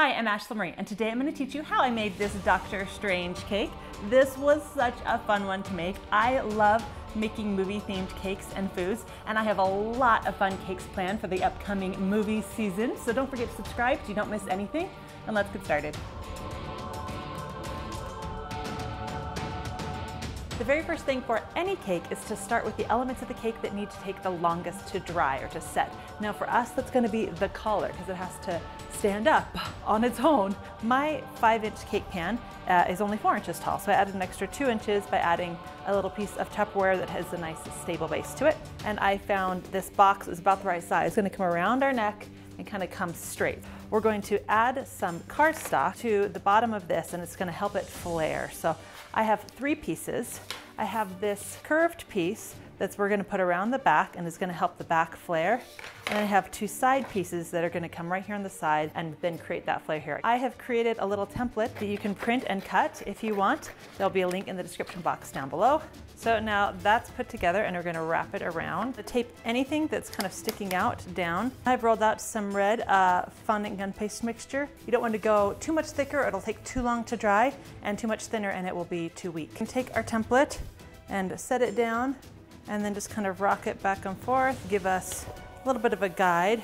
Hi, I'm ASHLEE MARIE, and today I'm going to teach you how I made this Doctor Strange cake. This was such a fun one to make. I love making movie-themed cakes and foods, and I have a lot of fun cakes planned for the upcoming movie season, so don't forget to subscribe so you don't miss anything, and let's get started. The very first thing for any cake is to start with the elements of the cake that need to take the longest to dry or to set. Now for us, that's going to be the collar because it has to stand up on its own. My 5-inch cake pan is only 4 inches tall, so I added an extra 2 inches by adding a little piece of Tupperware that has a nice stable base to it. And I found this box is about the right size. It's going to come around our neck and kind of come straight. We're going to add some cardstock to the bottom of this, and it's going to help it flare. So I have 3 pieces. I have this curved piece that we're going to put around the back and is going to help the back flare. And I have 2 side pieces that are going to come right here on the side and then create that flare here. I have created a little template that you can print and cut if you want. There'll be a link in the description box down below. So now that's put together and we're going to wrap it around. To tape anything that's kind of sticking out down. I've rolled out some red fondant gun paste mixture. You don't want to go too much thicker, it'll take too long to dry, and too much thinner and it will be too weak. You can take our template and set it down and then just kind of rock it back and forth, give us a little bit of a guide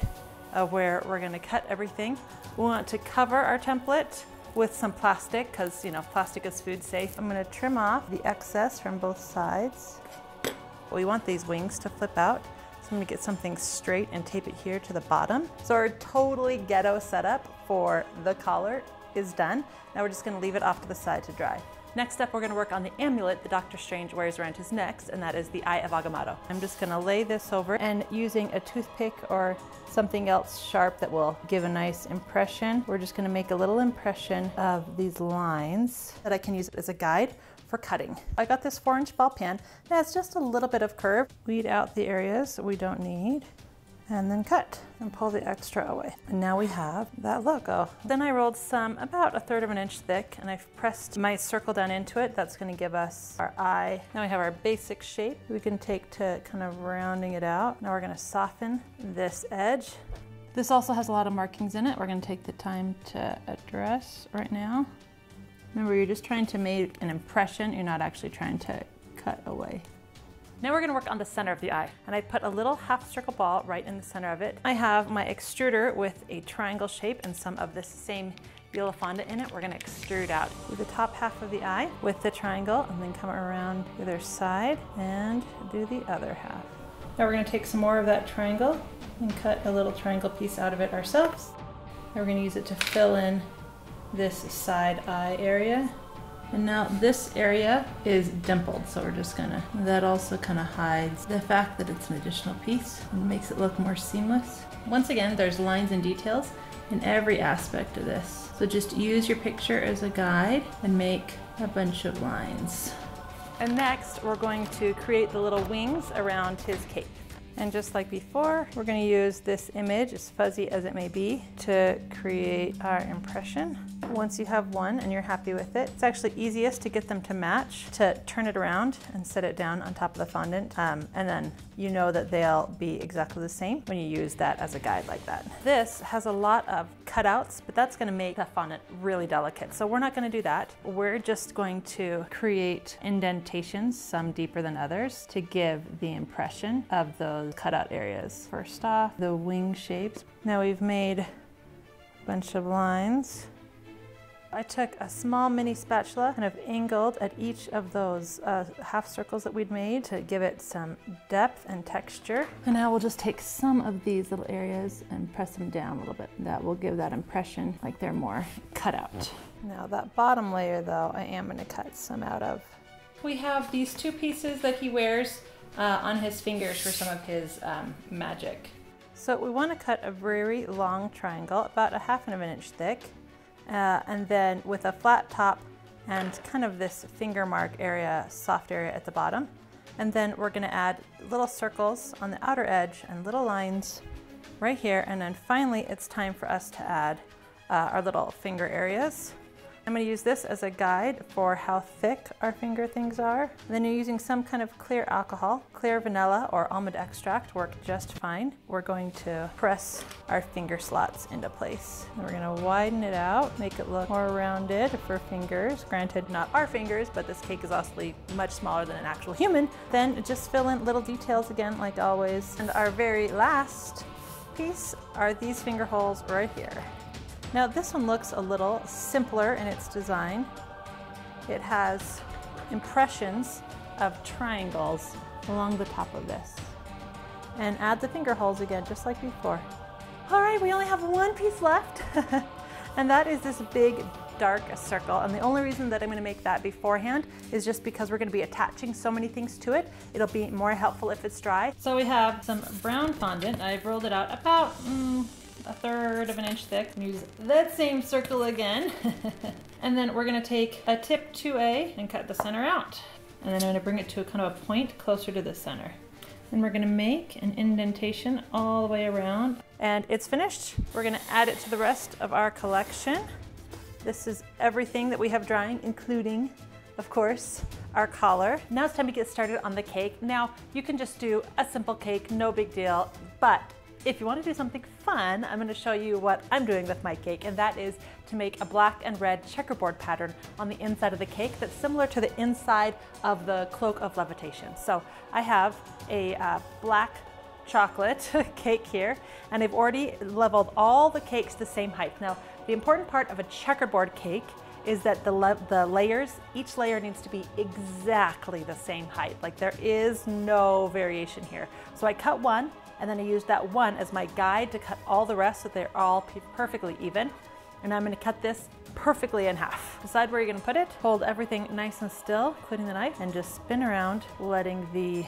of where we're going to cut everything. We want to cover our template with some plastic because, you know, plastic is food safe. I'm going to trim off the excess from both sides. We want these wings to flip out, so I'm going to get something straight and tape it here to the bottom. So our totally ghetto setup for the collar is done. Now we're just going to leave it off to the side to dry. Next up, we're going to work on the amulet that Doctor Strange wears around his neck, and that is the Eye of Agamotto. I'm just going to lay this over, and using a toothpick or something else sharp that will give a nice impression, we're just going to make a little impression of these lines that I can use as a guide for cutting. I got this 4-inch ball pan. It has just a little bit of curve. Weed out the areas we don't need, and then cut and pull the extra away. And now we have that logo. Then I rolled some about 1/3 of an inch thick, and I've pressed my circle down into it. That's going to give us our eye. Now we have our basic shape we can take to kind of rounding it out. Now we're going to soften this edge. This also has a lot of markings in it. We're going to take the time to address right now. Remember, you're just trying to make an impression. You're not actually trying to cut away. Now we're going to work on the center of the eye, and I put a little half circle ball right in the center of it. I have my extruder with a triangle shape and some of this same yellow fondant in it. We're going to extrude out the top half of the eye with the triangle and then come around the other side and do the other half. Now we're going to take some more of that triangle and cut a little triangle piece out of it ourselves. Now we're going to use it to fill in this side eye area. And now this area is dimpled, so we're just gonna, that also kind of hides the fact that it's an additional piece and makes it look more seamless. Once again, there's lines and details in every aspect of this. So just use your picture as a guide and make a bunch of lines. And next, we're going to create the little wings around his cape. And just like before, we're going to use this image, as fuzzy as it may be, to create our impression. Once you have one and you're happy with it, it's actually easiest to get them to match, to turn it around and set it down on top of the fondant. And then you know that they'll be exactly the same when you use that as a guide like that. This has a lot of cutouts, but that's going to make the fondant really delicate. So we're not going to do that. We're just going to create indentations, some deeper than others, to give the impression of those cutout areas. First off, the wing shapes. Now we've made a bunch of lines. I took a small mini spatula and have angled at each of those half circles that we'd made to give it some depth and texture. And now we'll just take some of these little areas and press them down a little bit. That will give that impression like they're more cut out. Now that bottom layer though, I am going to cut some out of. We have these 2 pieces that he wears on his fingers for some of his magic. So we want to cut a very long triangle, about 1/2 of an inch thick. And then with a flat top and kind of this finger mark area, soft area at the bottom. And then we're going to add little circles on the outer edge and little lines right here. And then finally it's time for us to add our little finger areas. I'm going to use this as a guide for how thick our finger things are. And then you're using some kind of clear alcohol. Clear vanilla or almond extract work just fine. We're going to press our finger slots into place. And we're going to widen it out, make it look more rounded for fingers. Granted, not our fingers, but this cake is obviously much smaller than an actual human. Then just fill in little details again, like always. And our very last piece are these finger holes right here. Now this one looks a little simpler in its design. It has impressions of triangles along the top of this. And add the finger holes again, just like before. All right, we only have one piece left. And that is this big dark circle. And the only reason that I'm going to make that beforehand is just because we're going to be attaching so many things to it. It'll be more helpful if it's dry. So we have some brown fondant. I've rolled it out about 1/3 of an inch thick. Use that same circle again. And then we're going to take a tip 2A and cut the center out. And then I'm going to bring it to a kind of a point closer to the center. And we're going to make an indentation all the way around. And it's finished. We're going to add it to the rest of our collection. This is everything that we have drying, including, of course, our collar. Now it's time to get started on the cake. Now, you can just do a simple cake, no big deal, but if you want to do something fun, I'm going to show you what I'm doing with my cake, and that is to make a black and red checkerboard pattern on the inside of the cake that's similar to the inside of the Cloak of Levitation. So I have a black chocolate cake here, and I've already leveled all the cakes the same height. Now, the important part of a checkerboard cake is that the layers, each layer needs to be exactly the same height. Like there is no variation here. So I cut one, and then I used that one as my guide to cut all the rest so they're all perfectly even. And I'm going to cut this perfectly in half. Decide where you're going to put it. Hold everything nice and still, including the knife, and just spin around, letting the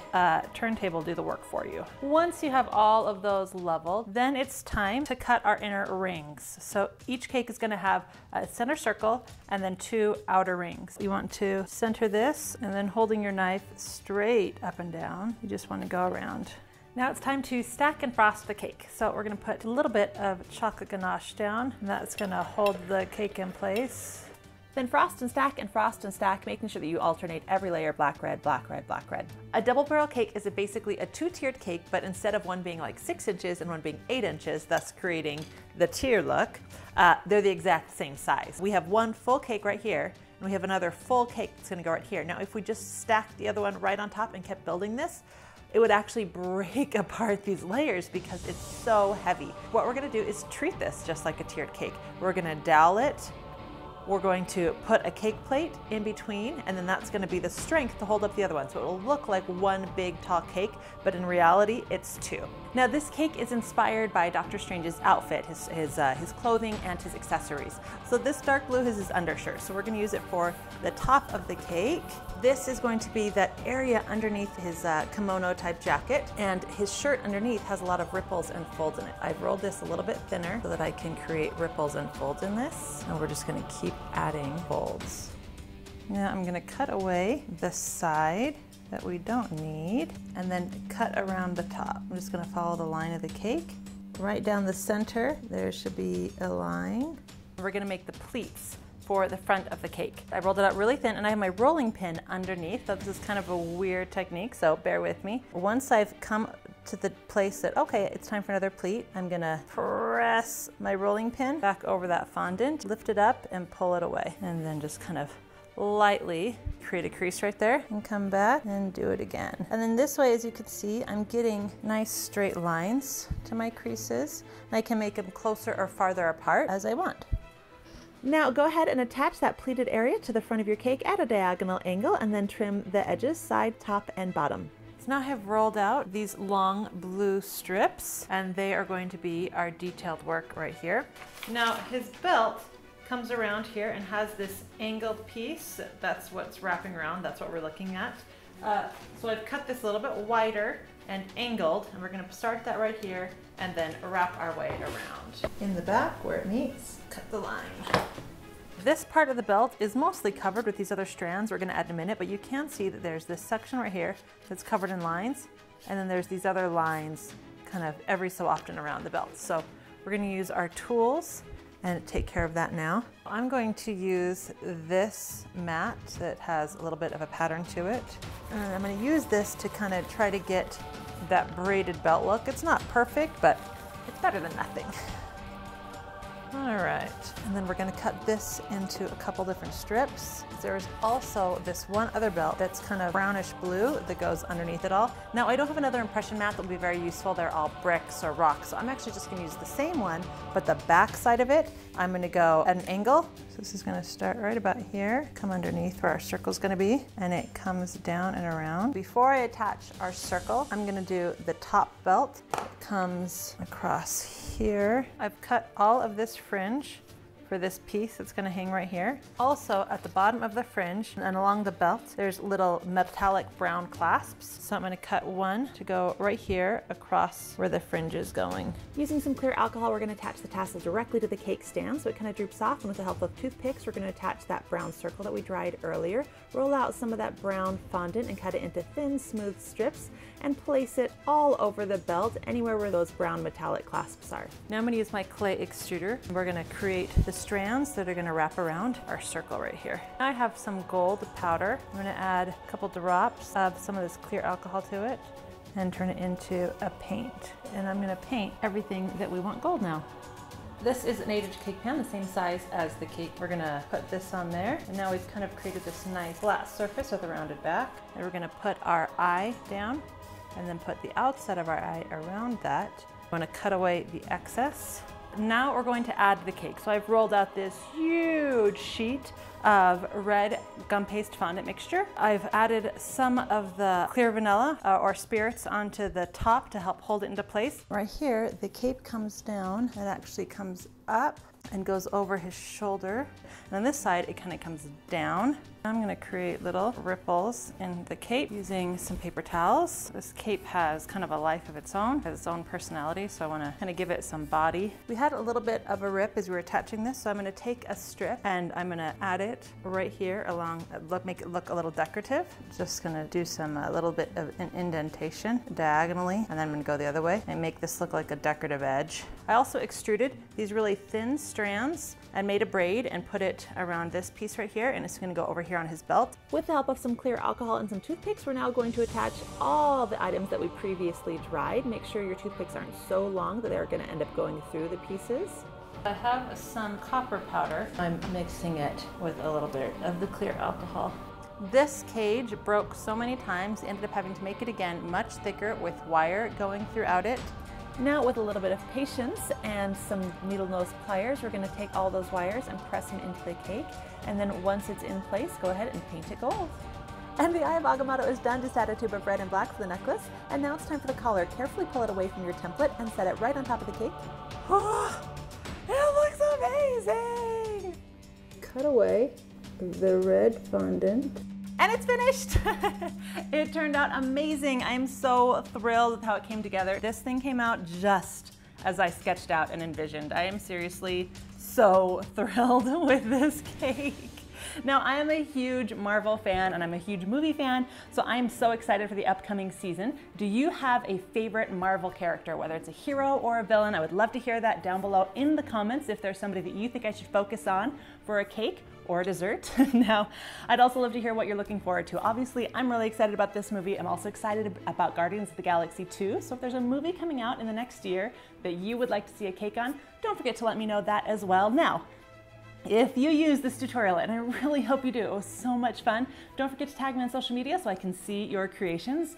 turntable do the work for you. Once you have all of those leveled, then it's time to cut our inner rings. So each cake is going to have a center circle and then 2 outer rings. You want to center this, and then holding your knife straight up and down, you just want to go around. Now it's time to stack and frost the cake. So we're going to put a little bit of chocolate ganache down, and that's going to hold the cake in place. Then frost and stack, making sure that you alternate every layer, black, red, black, red, black, red. A double barrel cake is basically a 2-tiered cake, but instead of one being like 6 inches and one being 8 inches, thus creating the tier look, they're the exact same size. We have one full cake right here, and we have another full cake that's going to go right here. Now if we just stacked the other one right on top and kept building this, it would actually break apart these layers because it's so heavy. What we're gonna do is treat this just like a tiered cake. We're gonna dowel it. We're going to put a cake plate in between, and then that's going to be the strength to hold up the other one. So it will look like one big tall cake, but in reality, it's 2. Now this cake is inspired by Dr. Strange's outfit, his clothing and his accessories. So this dark blue is his undershirt. So we're going to use it for the top of the cake. This is going to be that area underneath his kimono type jacket, and his shirt underneath has a lot of ripples and folds in it. I've rolled this a little bit thinner so that I can create ripples and folds in this. And we're just going to keep adding folds. Now I'm going to cut away the side that we don't need and then cut around the top. I'm just going to follow the line of the cake. Right down the center there should be a line. We're going to make the pleats for the front of the cake. I rolled it out really thin, and I have my rolling pin underneath. So this is kind of a weird technique, so bear with me. Once I've come to the place that, okay, it's time for another pleat, I'm gonna press my rolling pin back over that fondant, lift it up and pull it away, and then just kind of lightly create a crease right there and come back and do it again. And then this way, as you can see, I'm getting nice straight lines to my creases, and I can make them closer or farther apart as I want. Now go ahead and attach that pleated area to the front of your cake at a diagonal angle, and then trim the edges, side, top, and bottom. So now I have rolled out these long blue strips, and they are going to be our detailed work right here. Now his belt comes around here and has this angled piece. That's what's wrapping around, that's what we're looking at. So I've cut this a little bit wider and angled, and we're gonna start that right here and then wrap our way around. In the back where it meets, cut the line. This part of the belt is mostly covered with these other strands we're gonna add in a minute, but you can see that there's this section right here that's covered in lines, and then there's these other lines kind of every so often around the belt. So we're gonna use our tools and take care of that now. I'm going to use this mat that has a little bit of a pattern to it. And I'm going to use this to kind of try to get that braided belt look. It's not perfect, but it's better than nothing. All right, and then we're gonna cut this into a couple different strips. There's also this one other belt that's kind of brownish blue that goes underneath it all. Now, I don't have another impression mat that will be very useful. They're all bricks or rocks, so I'm actually just gonna use the same one, but the back side of it, I'm gonna go at an angle. So this is gonna start right about here, come underneath where our circle's gonna be, and it comes down and around. Before I attach our circle, I'm gonna do the top belt. It comes across here. I've cut all of this fringe for this piece that's going to hang right here. Also, at the bottom of the fringe and along the belt, there's little metallic brown clasps. So I'm going to cut one to go right here across where the fringe is going. Using some clear alcohol, we're going to attach the tassel directly to the cake stand so it kind of droops off, and with the help of toothpicks, we're going to attach that brown circle that we dried earlier. Roll out some of that brown fondant and cut it into thin, smooth strips and place it all over the belt, anywhere where those brown metallic clasps are. Now I'm going to use my clay extruder. We're going to create the strands that are going to wrap around our circle right here. I have some gold powder. I'm going to add a couple drops of some of this clear alcohol to it and turn it into a paint. And I'm going to paint everything that we want gold now. This is an 8-inch cake pan, the same size as the cake. We're gonna put this on there, and now we've kind of created this nice flat surface with a rounded back. And we're gonna put our eye down, and then put the outside of our eye around that. I'm gonna cut away the excess. Now we're going to add the cake. So I've rolled out this huge sheet of red gum paste fondant mixture. I've added some of the clear vanilla or spirits onto the top to help hold it into place. Right here, the cape comes down. It actually comes up and goes over his shoulder. And on this side, it kind of comes down. I'm gonna create little ripples in the cape using some paper towels. This cape has kind of a life of its own, has its own personality, so I wanna kind of give it some body. We had a little bit of a rip as we were attaching this, so I'm gonna take a strip and I'm gonna add it right here along, make it look a little decorative. Just gonna do some, a little bit of an indentation diagonally, and then I'm gonna go the other way and make this look like a decorative edge. I also extruded these really thin strands and made a braid and put it around this piece right here, and it's going to go over here on his belt. With the help of some clear alcohol and some toothpicks, we're now going to attach all the items that we previously dried. Make sure your toothpicks aren't so long that they're going to end up going through the pieces. I have some copper powder. I'm mixing it with a little bit of the clear alcohol. This cage broke so many times, ended up having to make it again much thicker with wire going throughout it. Now, with a little bit of patience and some needle nose pliers, we're going to take all those wires and press them into the cake. And then once it's in place, go ahead and paint it gold. And the eye of Agamotto is done. Just add a tube of red and black for the necklace. And now it's time for the collar. Carefully pull it away from your template and set it right on top of the cake. Oh, it looks amazing! Cut away the red fondant. And it's finished! It turned out amazing. I'm so thrilled with how it came together. This thing came out just as I sketched out and envisioned. I am seriously so thrilled with this cake. Now, I am a huge Marvel fan and I'm a huge movie fan, so I'm so excited for the upcoming season. Do you have a favorite Marvel character, whether it's a hero or a villain? I would love to hear that down below in the comments if there's somebody that you think I should focus on for a cake or a dessert. Now, I'd also love to hear what you're looking forward to. Obviously, I'm really excited about this movie. I'm also excited about Guardians of the Galaxy 2. So if there's a movie coming out in the next year that you would like to see a cake on, don't forget to let me know that as well. Now, if you use this tutorial, and I really hope you do, it was so much fun, don't forget to tag me on social media so I can see your creations.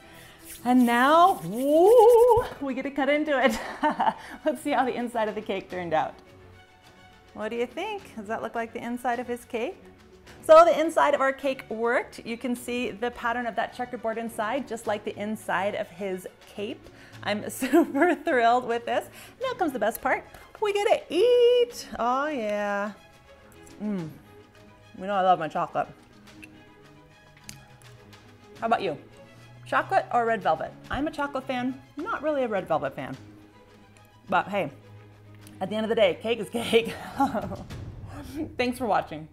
And now, woo, we get to cut into it. Let's see how the inside of the cake turned out. What do you think? Does that look like the inside of his cake? So the inside of our cake worked. You can see the pattern of that checkerboard inside, just like the inside of his cape. I'm super thrilled with this. Now comes the best part. We get to eat. Oh yeah. You know I love my chocolate. How about you? Chocolate or red velvet? I'm a chocolate fan, not really a red velvet fan. But hey, at the end of the day, cake is cake. Thanks for watching.